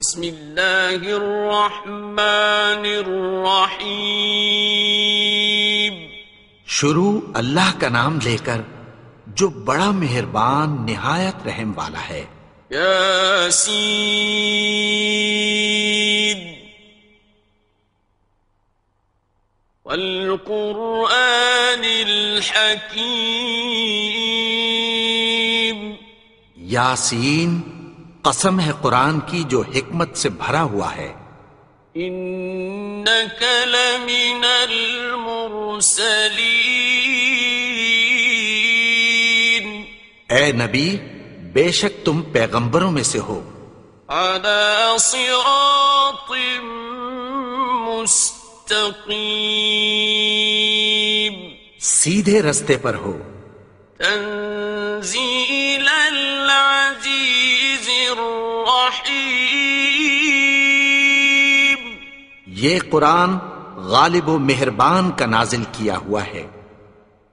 بسم اللہ الرحمن الرحیم۔ شروع اللہ کا نام لے کر جو بڑا مہربان نہایت رحم والا ہے۔ یاسین والقرآن الحکیم۔ یاسین، قسم ہے قرآن کی جو حکمت سے بھرا ہوا ہے۔ انک لمن المرسلین۔ اے نبی، بے شک تم پیغمبروں میں سے ہو۔ علی صراط مستقیم۔ سیدھے رستے پر ہو۔ تنزیل العزیز الرحیم۔ یہ قرآن غالب و مہربان کا نازل کیا ہوا ہے۔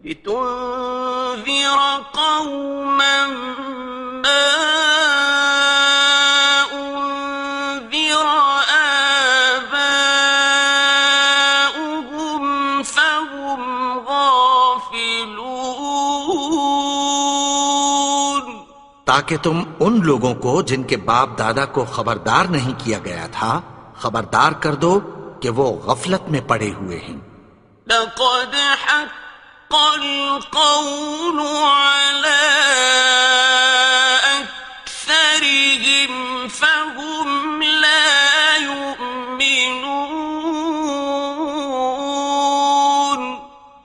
لتنذر قوما ما انذر آباؤهم فهم غافلون۔ تاکہ تم ان لوگوں کو جن کے باپ دادا کو خبردار نہیں کیا گیا تھا خبردار کر دو کہ وہ غفلت میں پڑے ہوئے ہیں۔ لقد حق القول على أكثرهم فهم لا يؤمنون۔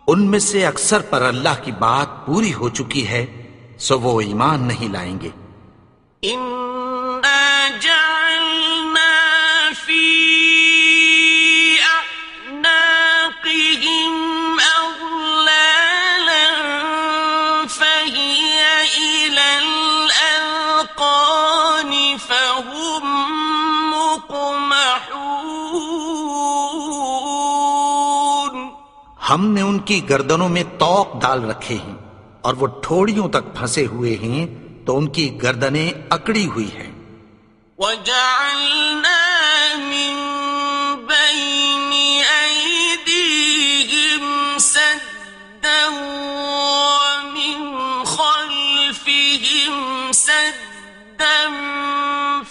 ان میں سے اکثر پر اللہ کی بات پوری ہو چکی ہے سو وہ ایمان نہیں لائیں گے۔ إنا جعلنا في أعناقهم أغلالا فهي إلى الأذقان فهم مقمحون۔ ہم نے ان کی گردنوں میں طوق ڈال رکھے ہیں اور وہ ٹھوڑیوں تک پھنسے ہوئے ہیں تو ان کی گردنیں اکڑی ہوئی ہیں۔ وَجَعَلْنَا مِن بَيْنِ أَيْدِيهِمْ سَدًّا وَمِنْ خَلْفِهِمْ سَدًّا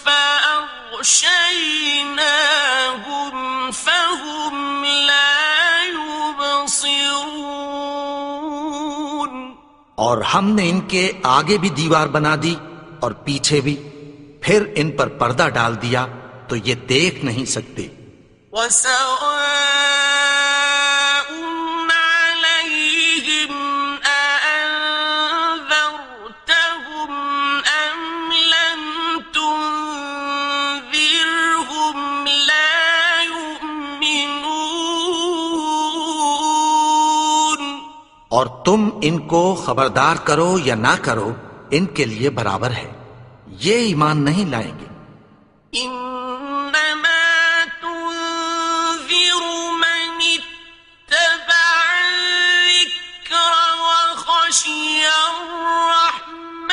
فَأَغْشَيْنَاهُمْ فَهُمْ لَا يُبْصِرُونَ۔ اور ہم نے ان کے آگے بھی دیوار بنا دی اور پیچھے بھی، پھر ان پر پردہ ڈال دیا تو یہ دیکھ نہیں سکتے۔ وَسَوَاءٌ عَلَيْهِمْ أَأَنذَرْتَهُمْ أَمْ لَمْ تُنذِرْهُمْ لَا يُؤْمِنُونَ۔ اور تم ان کو خبردار کرو یا نہ کرو ان کے لیے برابر ہے، یہ ایمان نہیں لائیں گے۔ إنما تنذر من اتبع الذكر وخشي الرحمن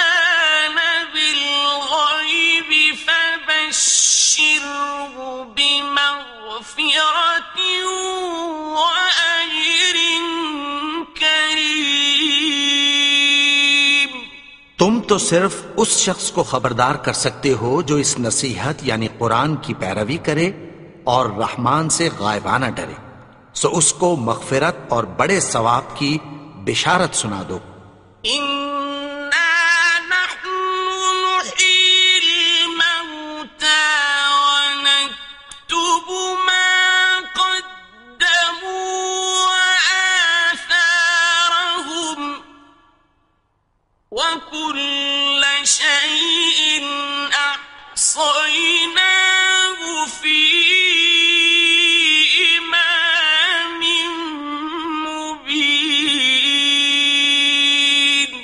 بالغيب فبشره بمغفرة وأجر كريم۔ تم تو صرف اس شخص کو خبردار کر سکتے ہو جو اس نصیحت یعنی قرآن کی پیروی کرے اور رحمان سے غائبانہ ڈرے، سو اس کو مغفرت اور بڑے ثواب کی بشارت سنا دو۔ إنا نحن نحيي الموتى ونكتب ما قدموا وآثارهم وكل شيء أحصيناه في إمام مبين۔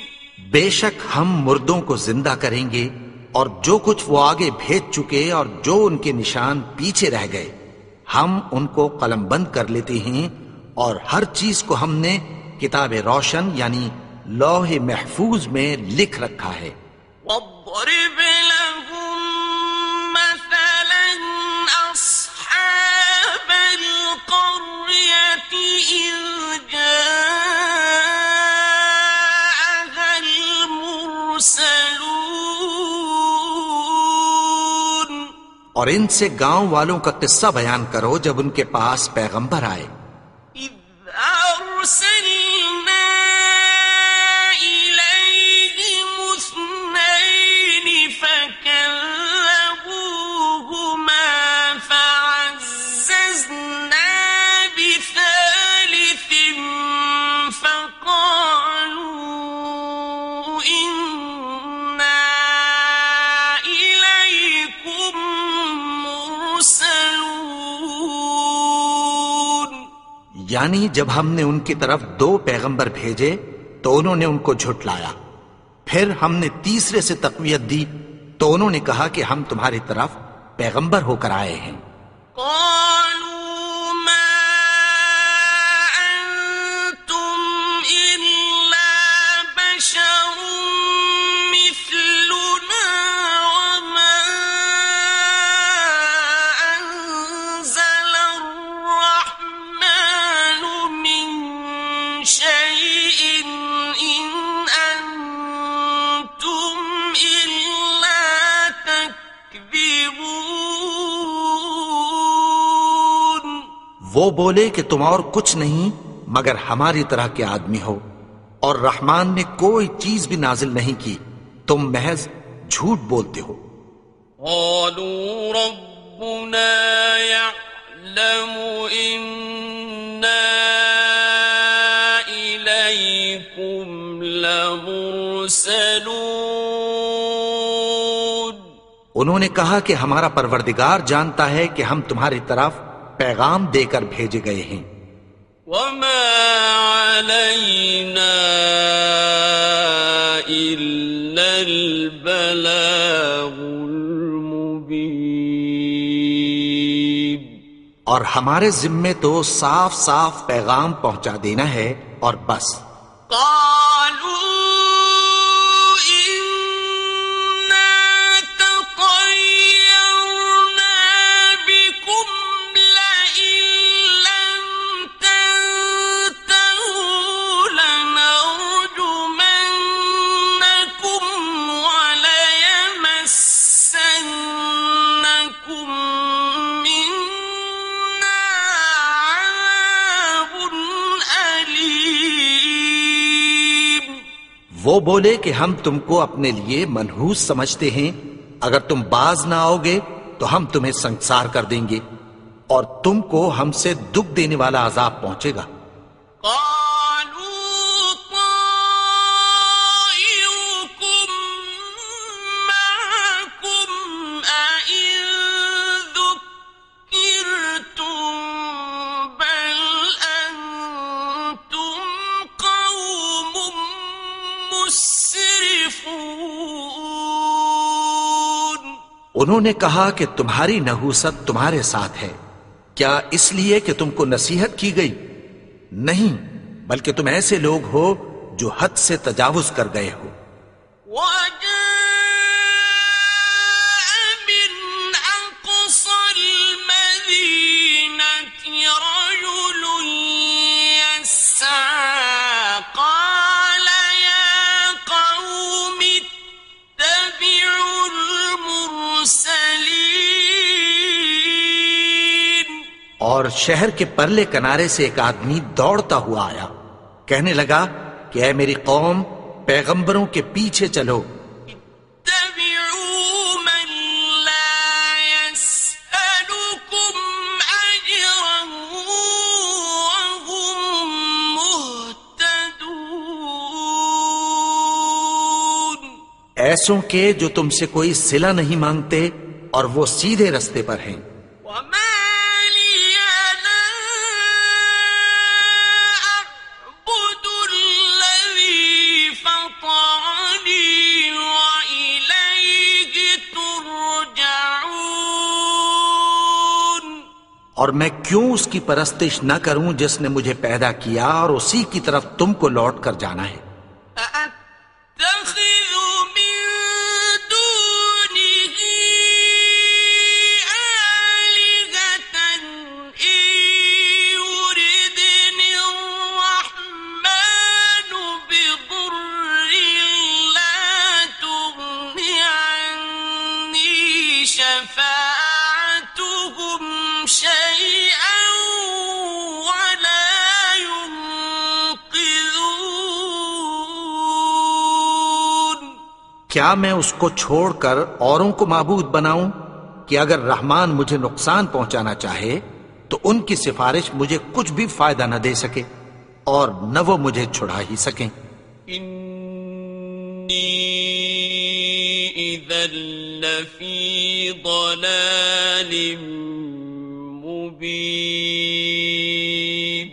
بے شک ہم مردوں کو زندہ کریں گے اور جو کچھ وہ آگے بھیج چکے اور جو ان کے نشان پیچھے رہ گئے ہم ان کو قلم بند کر لیتے ہیں، اور ہر چیز کو ہم نے کتاب روشن یعنی لوح محفوظ میں لکھ رکھا ہے۔ واضرب لهم مثلا اور ان سے گاؤں والوں کا قصہ بیان کرو جب ان کے پاس پیغمبر آئے. إذ أرسلنا إليهم اثنين فكذبوهما فعززنا بثالث فقالوا إنا إليكم مرسلون. یعنی جب ہم نے ان کی طرف 2 پیغمبر بھیجے تو انہوں نے ان کو جھٹلایا. پھر ہم نے تیسرے سے تقویت دی تو انہوں نے کہا کہ ہم تمہاری طرف پیغمبر ہو کر آئے ہیں. قالوا ما أنتم إلا بشر مثلنا وما أنزل الرحمن من شيء إن أنتم إلا تكذبون. وہ بولے کہ تم اور کچھ نہیں مگر ہماری طرح کے آدمی ہو اور رحمان نے کوئی چیز بھی نازل نہیں کی، تم محض جھوٹ بولتے ہو. قالوا ربنا يعلم إنا إليكم لمرسلون. انہوں نے کہا کہ ہمارا پروردگار جانتا ہے کہ ہم تمہاری طرف پیغام دے کر بھیجے گئے ہیں. وما علينا إلا البلاغ المبين. اور ہمارے ذمے تو صاف صاف پیغام پہنچا دینا ہے اور بس. قالوا إنا تطيرنا بكم لئن لم تنتهوا لنرجمنكم وليمسنكم منا عذاب أليم. وہ بولے کہ ہم تم کو اپنے لیے منحوس سمجھتے ہیں، اگر تم باز نہ آؤ گے تو ہم تمہیں سنسار کر دیں گے اور تم کو ہم سے دکھ دینے والا عذاب پہنچے گا. قالوا طائركم معكم أئن ذكرتم بل أنتم قوم مسرفون. انہوں نے کہا کہ تمہاری نحوست تمہارے ساتھ ہے، کیا اس لیے کہ تم کو نصیحت کی گئی؟ نہیں، بلکہ تم ایسے لوگ ہو جو حد سے تجاوز کر گئے ہو. وجاء من أقصى المدينة رجل يسعى قال يا قوم اتبعوا المرسلين. اور شہر کے پرلے کنارے سے ایک آدمی دوڑتا ہوا آیا، کہنے لگا کہ اے میری قوم، پیغمبروں کے پیچھے چلو. اتبعوا من لا يسألكم أجرا وهم مهتدون. ایسوں کے جو تم سے کوئی صلہ نہیں مانگتے اور وہ سیدھے رستے پر ہیں. وما لي لا أعبد الذي فطرني وإليه ترجعون. اور میں کیوں اس کی پرستش نہ کروں جس نے مجھے پیدا کیا اور اسی کی طرف تم کو لوٹ کر جانا ہے. أأتخذ من دونه آلهة إن يردني الرحمن بضر لا تغن عني شفاعتهم کیا میں اس کو چھوڑ کر اوروں کو معبود بناؤں کہ اگر رحمان مجھے نقصان پہنچانا چاہے تو ان کی سفارش مجھے کچھ بھی فائدہ نہ دے سکے اور نہ وہ مجھے چھڑا ہی سکیں۔ انی اذا لفی ضلال مبین،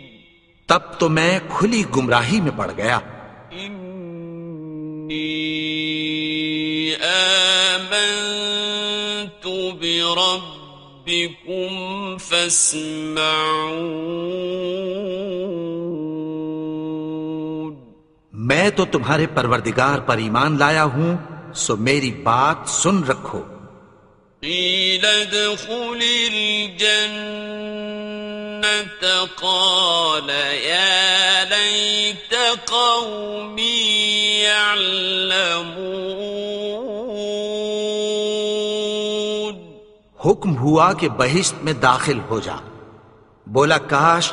تب تو میں کھلی گمراہی میں پڑ گیا۔ انی آمنت بربکم فاسمعون، میں تو تمہارے پروردگار پر ایمان لایا ہوں، سو میری بات سن رکھو۔ قیل ادخل الجنة قال یا لیت قومی یعلمون، حکم ہوا کہ بہشت میں داخل ہو جا، بولا کاش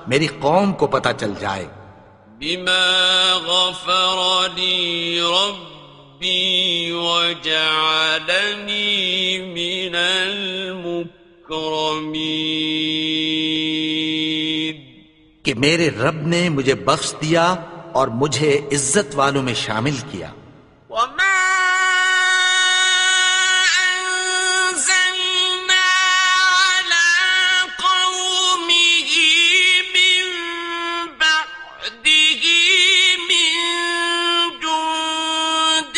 میری قوم کو پتہ چل جائے۔ بما غفر لی ربی وجعلنی من المکرمین، کہ میرے رب نے مجھے بخش دیا اور مجھے عزت والوں میں شامل کیا۔ وما أنزلنا على قومه من بعده من جند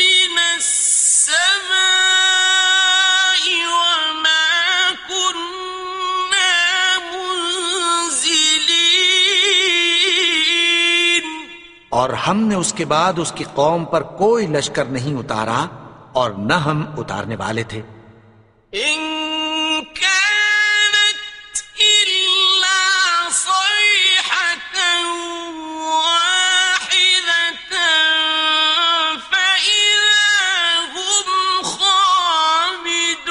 من السماء وما كنا منزلين، اور ہم نے اس کے بعد اس کی قوم پر کوئی لشکر نہیں اتارا اور نہ ہم اتارنے والے تھے۔ إن كانت إلا صيحة واحدة فإذا هم خامدون،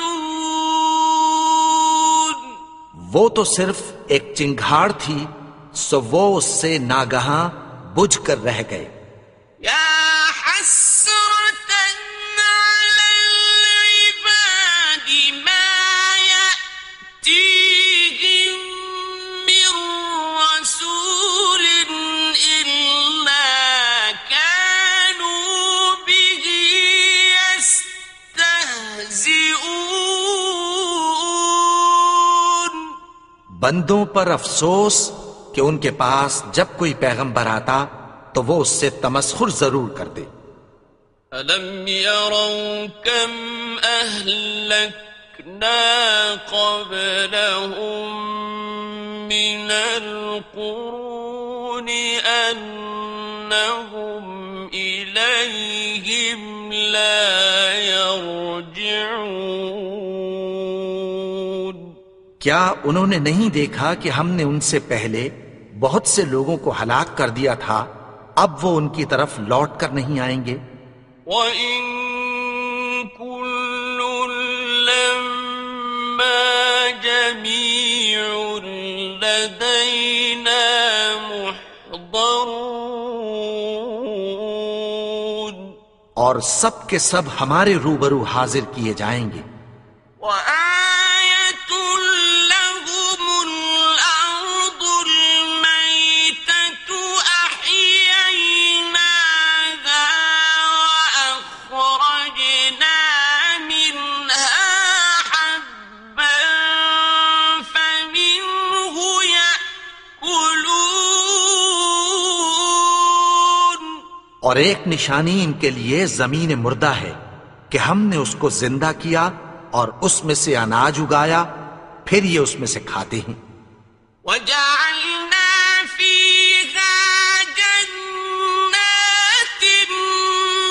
وہ تو صرف ایک چنگھاڑ تھی، سو وہ اس سے ناگہاں بجھ کر رہ گئے۔ يا حسرة على العباد ما يأتيهم من رسول إلا كانوا به يستهزئون، بندوں پر افسوس کہ ان کے پاس جب کوئی پیغمبر آتا تو وہ اس سے تمسخر ضرور کرتے۔ أَلَمْ يَرَوْا كَمْ أَهْلَكْنَا قَبْلَهُمْ مِنَ الْقُرُونِ أَنَّهُمْ إِلَيْهِمْ لَا يَرْجِعُونَ، کیا انہوں نے نہیں دیکھا کہ ہم نے ان سے پہلے بہت سے لوگوں کو ہلاک کر دیا تھا، اب وہ ان کی طرف لوٹ کر نہیں آئیں گے۔ وَإِن كُلٌّ لَّمَّا جَمِيعٌ لَّدَيْنَا مُحْضَرُونَ، اور سب کے سب ہمارے روبرو حاضر کیے جائیں گے۔ وَآيَةٌ لَّهُمُ الْأَرْضُ الْمَيْتَةُ أَحْيَيْنَاهَا وَأَخْرَجْنَا مِنْهَا حَبًّا فَمِنْهُ يَأْكُلُونَ، اور ایک نشانی ان کے لیے زمین مردہ ہے کہ ہم نے اس کو زندہ کیا اور اس میں سے اناج اگایا، پھر یہ اس میں سے کھاتے ہیں۔ وَجَعَلْنَا فِيهَا جَنَّاتٍ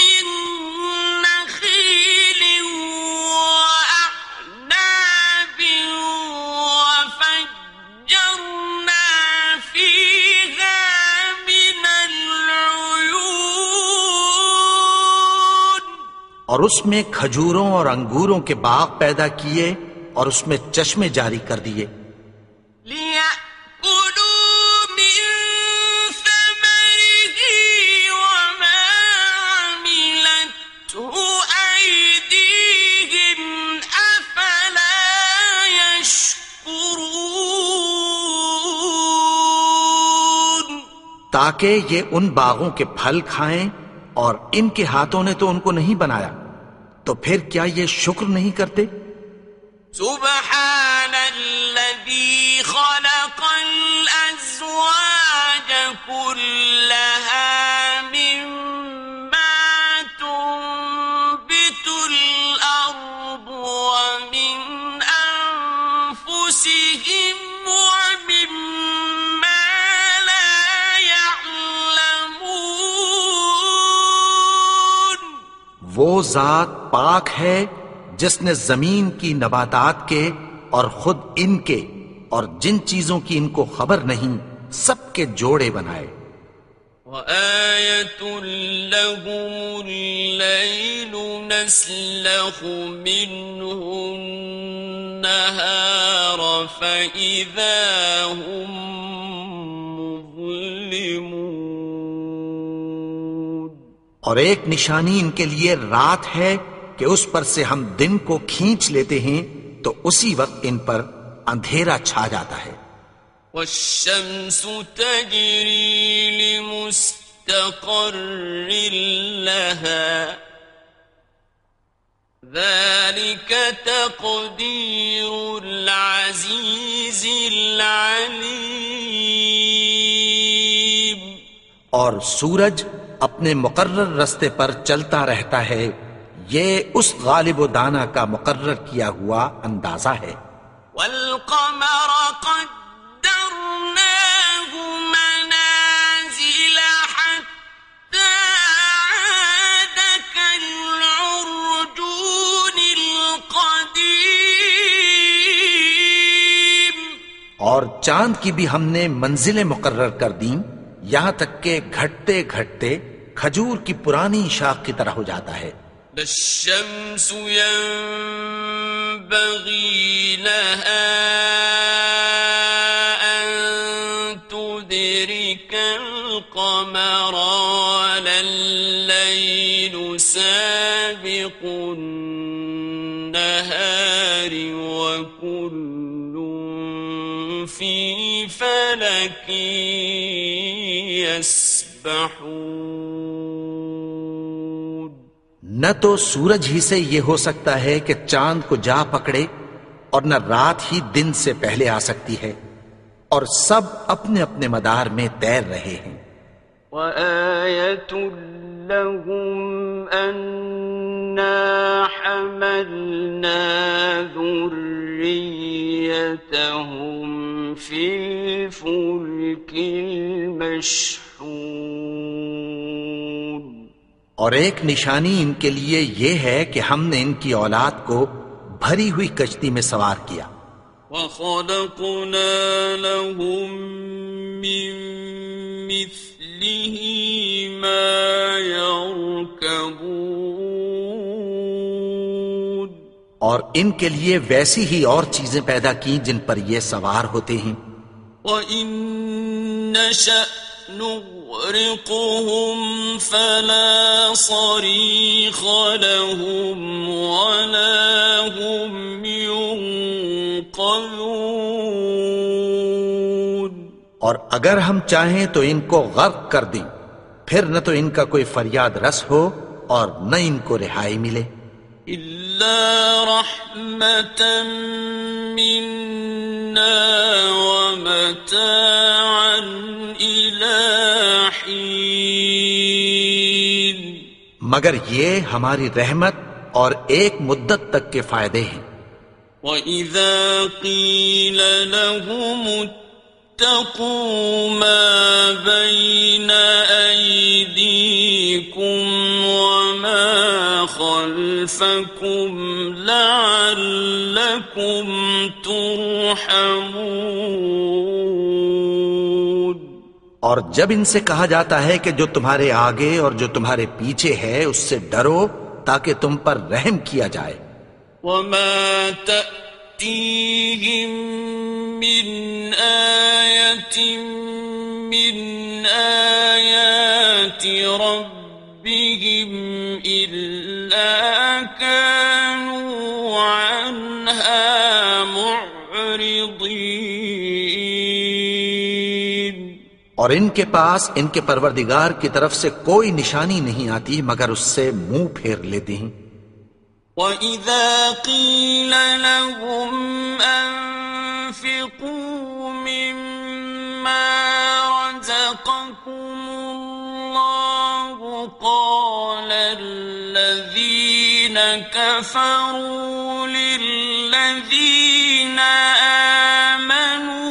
مِّن نَّخِيلٍ وَأَعْنَابٍ وَفَجَّرْنَا فِيهَا مِنَ الْعُيُونِ، اور اس میں کھجوروں اور انگوروں کے باغ پیدا کیے اور اس میں چشمے جاری کر دیے۔ لِيَأْكُلُوا مِن ثَمَرِهِ وَمَا عَمِلَتْهُ تاکہ یہ ان باغوں کے پھل کھائیں، اور ان کے ہاتھوں نے تو ان کو نہیں بنایا، تو پھر کیا یہ شکر نہیں کرتے؟ سبحان الذي خلق الأزواج كلها مما تنبت الأرض ومن أنفسهم ومما لا يعلمون. وہ ذات پاک ہے جس نے زمین کی نباتات کے اور خود ان کے اور جن چیزوں کی ان کو خبر نہیں سب کے جوڑے بنائے. وآية لهم الليل نسلخ منه النهار فإذا هم مظلمون. اور ایک نشانی ان کے لیے رات ہے کہ اس پر سے ہم دن کو کھینچ لیتے ہیں تو اسی وقت ان پر اندھیرا چھا جاتا ہے. والشمس تجري لمستقر لها ذلك تقدير العزيز العليم. اور سورج اپنے مقرر رستے پر چلتا رہتا ہے، یہ اس غالب و دانا کا مقرر کیا ہوا اندازہ ہے. والقمر قدرناه منازل حتى عاد كالعرجون القديم. اور چاند کی بھی ہم نے منزلیں مقرر کر دیں، یہاں تک کہ گھٹتے گھٹتے کھجور کی پرانی شاخ کی طرح ہو جاتا ہے. الشمس ينبغي لها أن تدرك القمر ولا الليل سابق النهار وكل في فلك يسبحون. نہ تو سورج ہی سے یہ ہو سکتا ہے کہ چاند کو جا پکڑے، اور نہ رات ہی دن سے پہلے آ سکتی ہے، اور سب اپنے اپنے مدار میں تیر رہے ہیں. وآية لهم أنا حملنا ذريتهم في الفلك المشحون. اور ایک نشانی ان کے لیے یہ ہے کہ ہم نے ان کی اولاد کو بھری ہوئی کشتی میں سوار کیا. وَخَلَقْنَا لَهُم مِّن مِّثْلِهِ مَا يَرْكَبُونَ. اور ان کے لیے ویسی ہی اور چیزیں پیدا کی جن پر یہ سوار ہوتے ہیں. وَإِن نَّشَأْ نغرقهم فلا صريخ لهم ولا هم ينقذون. اور اگر ہم چاہیں تو ان کو غرق کر دیں، پھر نہ تو ان کا کوئی فریاد رس ہو اور نہ ان کو رہائی ملے. إلا رحمة منا ومتاعا إلى حين. مگر یہ ہماری رحمت اور ایک مدت تک کے فائدے ہیں. وَإِذَا قِيلَ لَهُمُ اتَّقُوا مَا بَيْنَ أَيْدِيكُمْ وَمَا خَلْفَكُمْ لَعَلَّكُمْ تُرْحَمُونَ. اور جب ان سے کہا جاتا ہے کہ جو تمہارے آگے اور جو تمہارے پیچھے ہے اس سے ڈرو تاکہ تم پر رحم کیا جائے. وَمَا تَأْتِيهِم مِّنْ آيَةٍ مِّنْ آيَاتِ رَبِّهِمْ إِلَّا كَانُوا عَنْهَا مُعْرِضِينَ. اور اور ان کے پاس ان کے پروردگار کی طرف سے کوئی نشانی نہیں آتی مگر اس سے منہ پھیر لیتے ہیں۔ وَإِذَا قِيلَ لَهُمْ أَنفِقُوا مِمَّا رَزَقَكُمُ اللَّهُ قَالَ الَّذِينَ كَفَرُوا لِلَّذِينَ آمَنُوا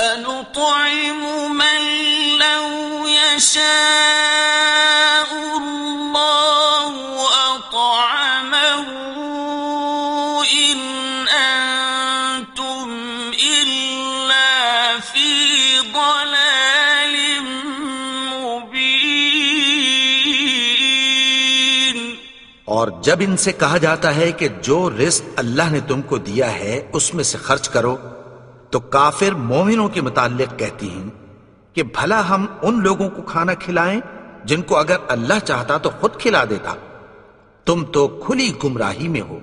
أَنُطْعِمُ مَن لَّوْ يَشَاءُ اللَّهُ أَطْعَمَهُ إِنْ أَنْتُمْ إِلَّا فِي ضَلَالٍ مُبِينٍ۔ اور جب ان سے کہا جاتا ہے کہ جو رزق اللہ نے تم کو دیا ہے اس میں سے خرچ کرو، تو کافر مومنوں کے متعلق کہتی ہیں کہ بھلا ہم ان لوگوں کو کھانا کھلائیں جن کو اگر اللہ چاہتا تو خود کھلا دیتا، تم تو کھلی گمراہی میں ہو۔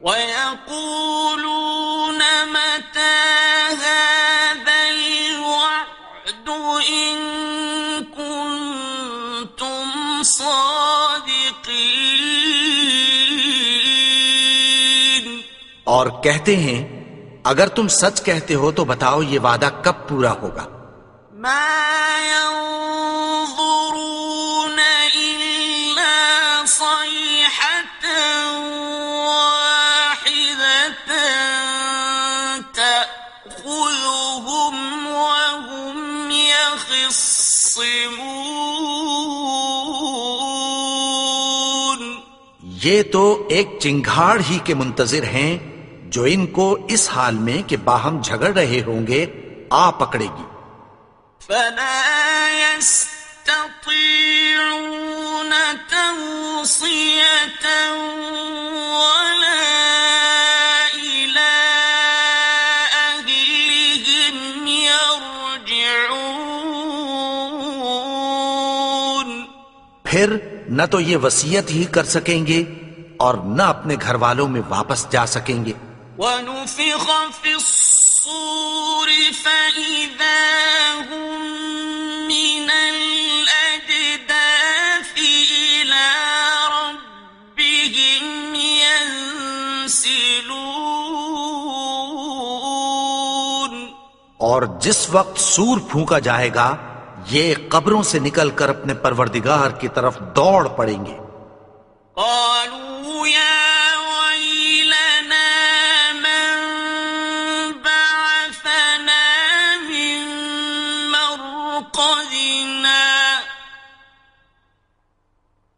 وَيَقُولُونَ مَتَى هَذَا الْوَعْدُ إِن كُنتُمْ صَادِقِينَ۔ اور کہتے ہیں اگر تم سچ کہتے ہو تو بتاؤ یہ وعدہ کب پورا ہوگا؟ مَا يَنظُرُونَ إِلَّا صَيْحَةً وَاحِدَةً تَأْخُذُهُمْ وَهُمْ يَخِصِّمُونَ۔ یہ تو ایک چنگھاڑ ہی کے منتظر ہیں جو ان کو اس حال میں کہ باہم جھگڑ رہے ہوں گے آ پکڑے گی۔ فَلَا يَسْتَطِيعُونَ تَوْصِيَةً وَلَا إِلَىٰ أَهْلِهِمْ يَرْجِعُونَ۔ پھر نہ تو یہ وصیت ہی کر سکیں گے اور نہ اپنے گھر والوں میں واپس جا سکیں گے۔ وَنُفِخَ فِي الصُّورِ فَإِذَا هُم مِّنَ الْأَجْدَاثِ إِلَىٰ رَبِّهِمْ يَنسِلُونَ۔ اور جس وقت سور پھونکا جائے گا یہ قبروں سے نکل کر اپنے پروردگار کی طرف دوڑ پڑیں گے۔ قالوا يا ويلنا من بعثنا من مرقدنا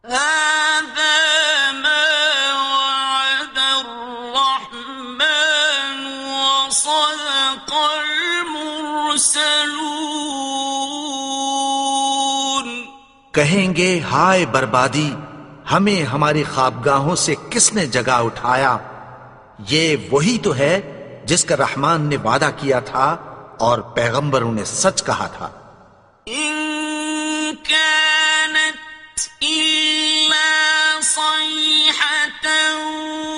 هذا ما وعد الرحمن وصدق المرسلون۔ کہیں گے ہائے بربادی، ہمیں ہماری خوابگاہوں سے کس نے جگا اٹھایا؟ یہ وہی تو ہے جس کا رحمان نے وعدہ کیا تھا اور پیغمبروں نے سچ کہا تھا۔ إن كانت إلا صيحة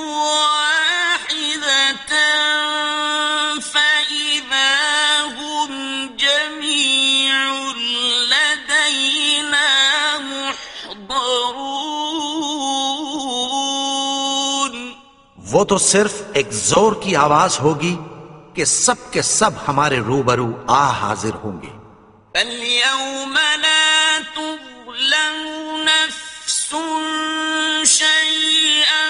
واحدة فإذا هم جميع لدينا محضرون۔ وہ تو صرف ایک زور کی آواز ہوگی کہ سب کے سب ہمارے روبرو آ حاضر ہوں گے۔ فَالْيَوْمَ لَا تُظْلَمُ نَفْسٌ شَيْئًا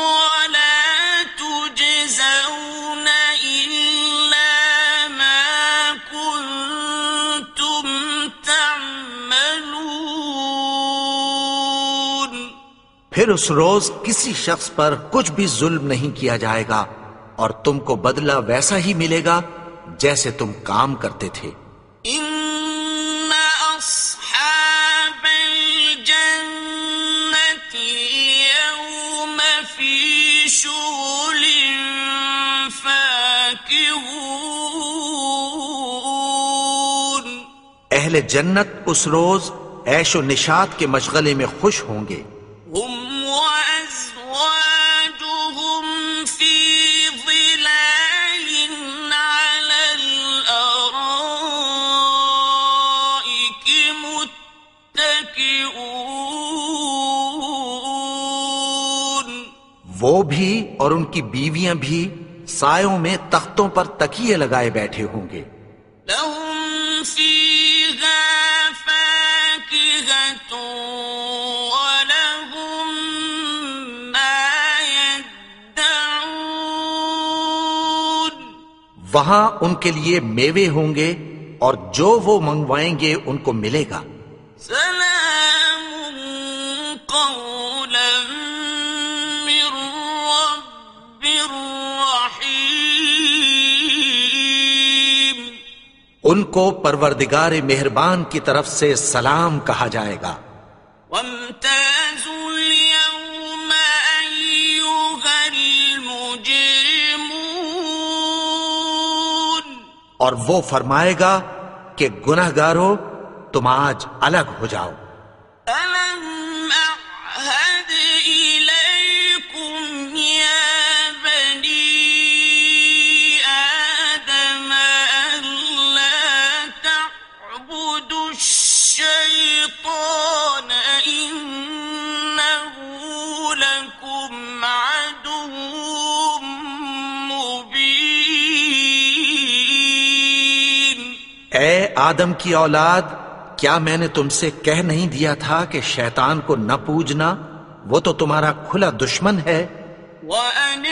وَلَا تُجْزَوْنَ إِلَّا مَا كُنتُمْ تَعْمَلُونَ۔ پھر اس روز کسی شخص پر کچھ بھی ظلم نہیں کیا جائے گا اور تم کو بدلہ ویسا ہی ملے گا جیسے تم کام کرتے تھے۔ إِنَّ أَصْحَابَ الْجَنَّةِ الْيَوْمَ اہل جنت اس روز عیش و نشاط کے مشغلے میں خوش ہوں گے. هم وأزواجهم في ظلال على الأرائك متكئون. وہ بھی اور ان کی بیویاں بھی سایوں میں تختوں پر تکیے لگائے بیٹھے ہوں گے. لهم فيها فاكهة ولهم ما يدعون. وہاں ان کے لیے میوے ہوں گے اور جو وہ منگوائیں گے ان کو ملے گا. سلام قولا من رب رحيم. ان کو پروردگار مہربان کی طرف سے سلام کہا جائے گا. وامتازوا اليوم أيها المجرمون. اور وہ فرمائے گا کہ گنہگارو تم آج الگ ہو جاؤ. ألم أعهد إليكم يا بني آدم ألا تعبدوا الشيطان إنه لكم عدو مبين. اے آدم کی اولاد، کیا میں نے تم سے کہہ نہیں دیا تھا کہ شیطان کو نہ پوجنا؟ وہ تو تمہارا کھلا دشمن ہے. وَأَنِ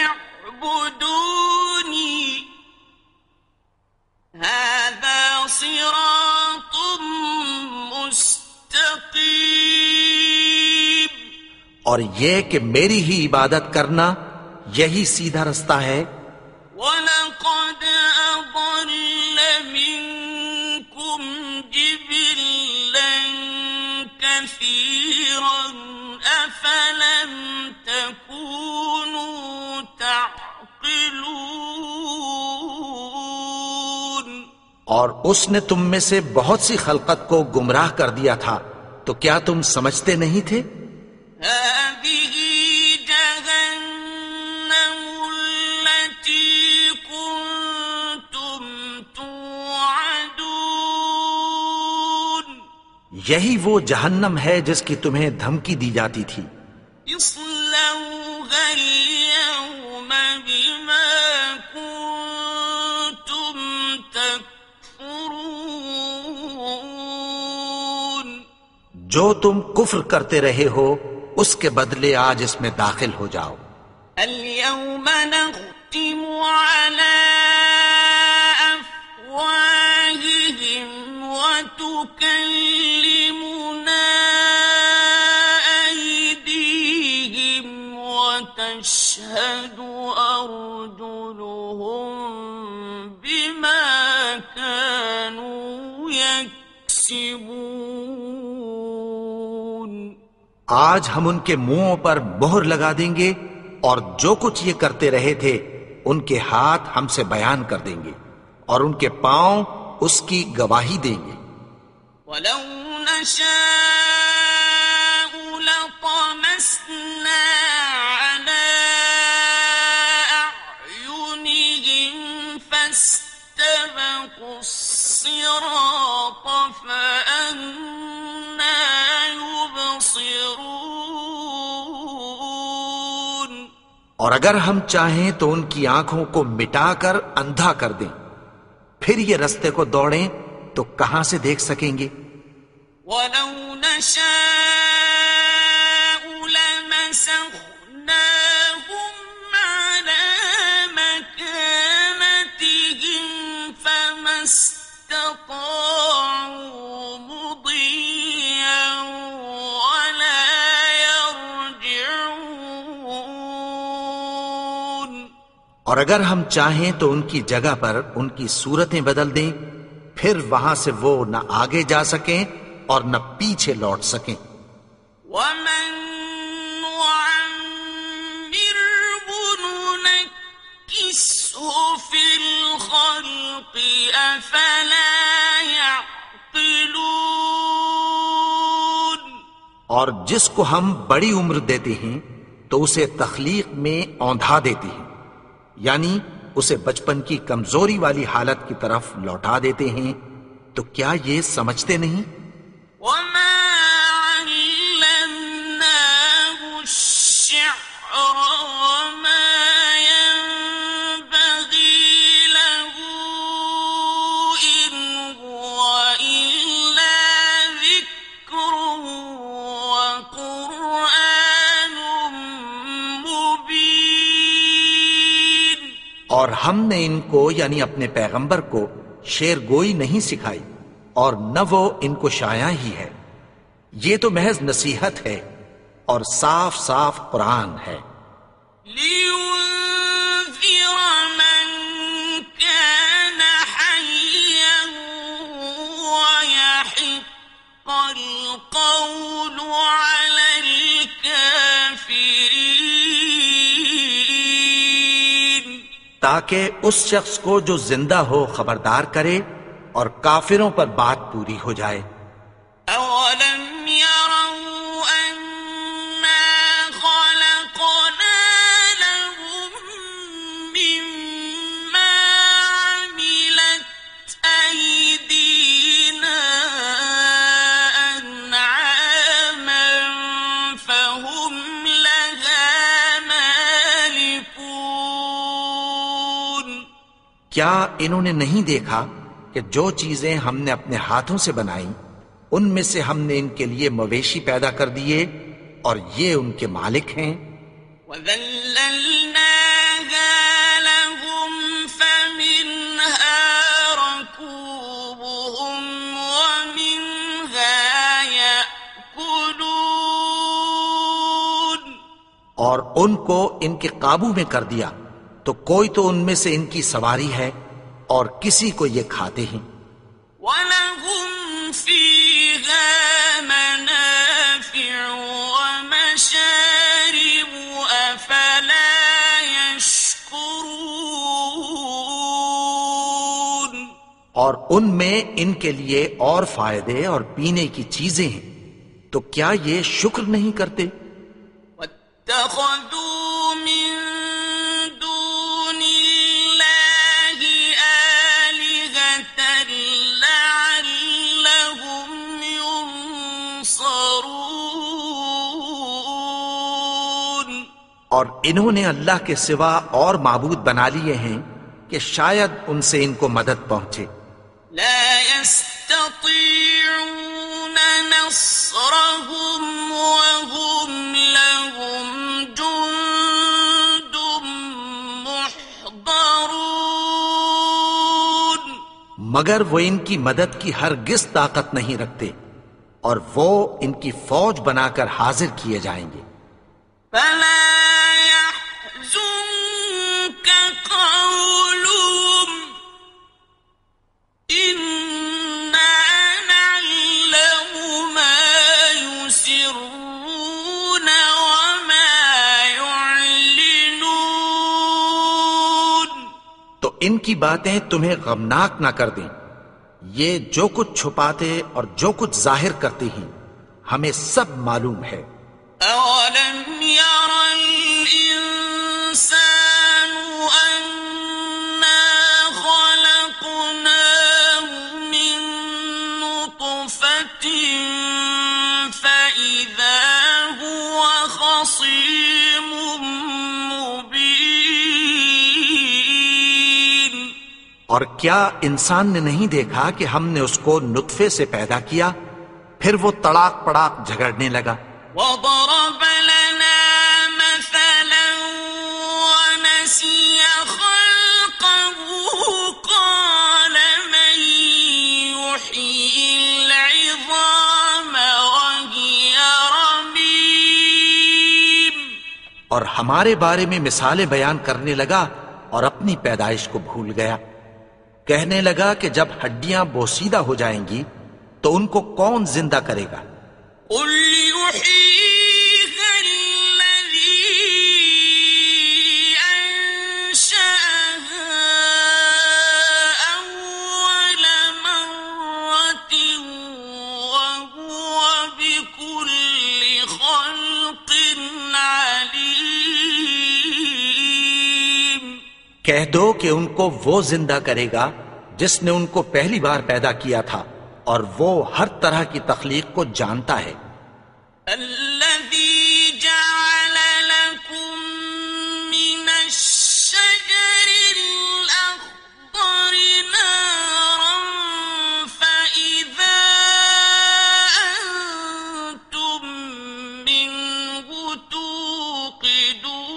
اعْبُدُونِي هَذَا صِرَاطٌ مُسْتَقِيمٌ. اور یہ کہ میری ہی عبادت کرنا یہی سیدھا رستہ ہے. وَلَقَدْ أَضَلَّ مِنكُمْ جِبِلًّا كَثِيرًا أَفَلَمْ تَكُونُوا تَعْقِلُونَ. اور اس نے تم میں سے بہت سی خلقت کو گمراہ کر دیا تھا، تو کیا تم سمجھتے نہیں تھے؟ هذه جهنم التي كنتم توعدون. یہی وہ جہنم ہے جس کی تمہیں دھمکی دی جاتی تھی. اصلوها اليوم بما كنتم تكفرون. جو تم کفر کرتے رہے ہو اس کے بدلے آج اس میں داخل ہو جاؤ. اليوم نختم على أفواههم وتكلمنا أيديهم وتشهد أرجلهم بما كانوا يكسبون. آج ہم ان کے منہوں پر مہر لگا دیں گے اور جو کچھ یہ کرتے رہے تھے ان کے ہاتھ ہم سے بیان کر دیں گے اور ان کے پاؤں اس کی گواہی دیں گے. ولو نشاء لطمسنا على أعينهم فاستبقوا الصراط فأنى يبصرون. اور اگر ہم چاہیں تو ان کی آنکھوں کو مٹا کر اندھا کر دیں، پھر یہ رستے کو دوڑیں تو کہاں سے دیکھ سکیں گے؟ ولو نشاء لمسخناهم على مكانتهم فما استطاعوا مضيا ولا يرجعون. اور اگر ہم چاہیں تو ان کی جگہ پر ان کی صورتیں بدل دیں، پھر وہاں سے وہ نہ آگے جا سکیں اور نہ پیچھے لوٹ سکیں. ومن نعمره ننكسه في الخلق أفلا يعقلون. اور جس کو ہم بڑی عمر دیتے ہیں تو اسے تخلیق میں اوندھا دیتے ہیں، یعنی اسے بچپن کی کمزوری والی حالت کی طرف لوٹا دیتے ہیں، تو کیا یہ سمجھتے نہیں؟ وما علمناه الشعر وما ينبغي له إن هو إلا ذكر وقرآن مبين. اور ہم نے ان کو یعنی اپنے پیغمبر کو شعر گوئی نہیں سکھائی، اور نہ وہ ان کو شایع ہی ہے، یہ تو محض نصیحت ہے اور صاف صاف قرآن ہے، لينذر من كان حيا ويحق القول على الكافرين. تاکہ اس شخص کو جو زندہ ہو خبردار کرے اور کافروں پر بات پوری ہو جائے۔ أولم يروا أنا خلقنا لهم مما عملت أيدينا أنعاما فهم لها مالكون. کیا انہوں نے نہیں دیکھا کہ جو چیزیں ہم نے اپنے ہاتھوں سے بنائیں ان میں سے ہم نے ان کے لیے مویشی پیدا کر دیے اور یہ ان کے مالک ہیں؟ وَذَلَّلْنَاهَا لَهُمْ فَمِنْهَا رَكُوبُهُمْ وَمِنْهَا يَأْكُلُونَ. اور ان کو ان کے قابو میں کر دیا تو کوئی تو ان میں سے ان کی سواری ہے اور کسی کو یہ کھاتے ہیں۔ وَلَهُمْ فِيهَا مَنَافِعُ وَمَشَارِبُ أَفَلَا يَشْكُرُونَ. اور ان میں ان کے لیے اور فائدے اور پینے کی چیزیں ہیں، تو کیا یہ شکر نہیں کرتے؟ وَاتَّخَذُوا مِن دُونِ اللَّهِ آلِهَةً لَعَلَّهُمْ يُنصَرُونَ. اور انہوں نے اللہ کے سوا اور معبود بنا لیے ہیں کہ شاید ان سے ان کو مدد پہنچے۔ لا يستطيعون نصرهم وهم لهم جند محضرون. مگر وہ ان کی مدد کی ہرگز طاقت نہیں رکھتے اور وہ ان کی فوج بنا کر حاضر کیے جائیں گے۔ فلا يحزنك قولهم إنا نعلم ما يسرون وما يعلنون. تو ان کی باتیں تمہیں غمناک نہ کر دیں، یہ جو کچھ چھپاتے اور جو کچھ ظاہر کرتے ہیں ہمیں سب معلوم ہے۔ أولم ير الإنسان أنا خلقناه من نطفة فإذا هو خصيم مبين. اور کیا انسان نے نہیں دیکھا کہ ہم نے اس کو نطفے سے پیدا کیا، پھر وہ تڑاک پڑاک جھگڑنے لگا۔ وضرب لنا مثلا ونسي خلقه قال من يحيي العظام وهي رميم. اور ہمارے بارے میں مثالیں بیان کرنے لگا اور اپنی پیدائش کو بھول گیا۔ کہنے لگا کہ جب ہڈیاں بوسیدہ ہو جائیں گی تو ان کو کون زندہ کرے گا؟ قل يحييها الذي أنشأها أول مرة کہہ دو کہ ان کو وہ زندہ کرے گا جس نے ان کو پہلی بار پیدا کیا تھا، اور وہ ہر طرح کی تخلیق کو جانتا ہے۔ الذي جعل لكم من الشجر الأخضر نارا فإذا أنتم منه توقدون،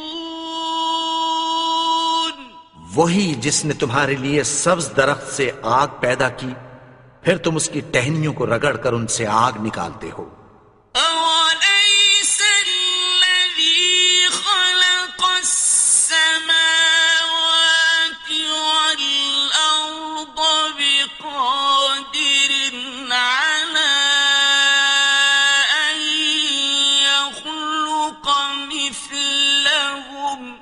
وہی جس نے تمہارے لیے سبز درخت سے آگ پیدا کی، پھر تم اس کی ٹہنیوں کو رگڑ کر ان سے آگ نکالتے ہو۔ أوليس الذي خلق السماوات والأرض بقادر على أن يخلق مثلهم؟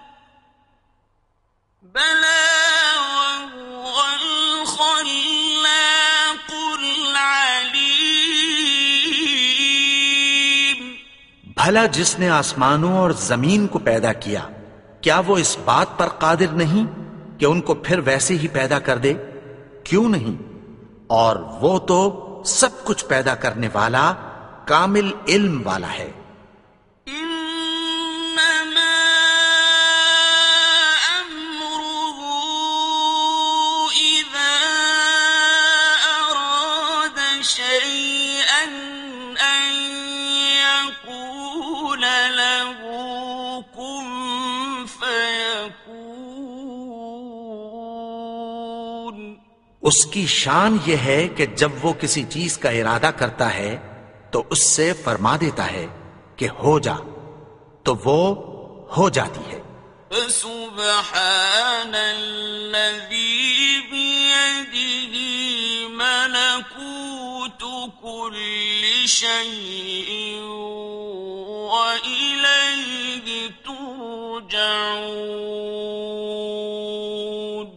بلى وهو الخلاق العليم۔ بھلا جس نے آسمانوں اور زمین کو پیدا کیا، کیا وہ اس بات پر قادر نہیں کہ ان کو پھر ویسے ہی پیدا کر دے؟ کیوں نہیں؟ اور وہ تو سب کچھ پیدا کرنے والا، کامل علم والا ہے۔ إنما أمره إذا أراد شيئا أن يقول له كن فيكون۔ اس کی شان یہ ہے کہ جب وہ کسی چیز کا ارادہ کرتا ہے تو اس سے فرما دیتا ہے کہ ہو جا، تو وہ ہو جاتی ہے۔ فسبحان الذي بيده ملكوت كل شيء وإليه ترجعون۔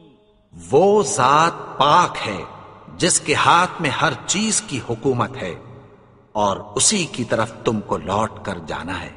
وہ ذات پاک ہے جس کے ہاتھ میں ہر چیز کی حکومت ہے، اور اسی کی طرف تم کو لوٹ کر جانا ہے۔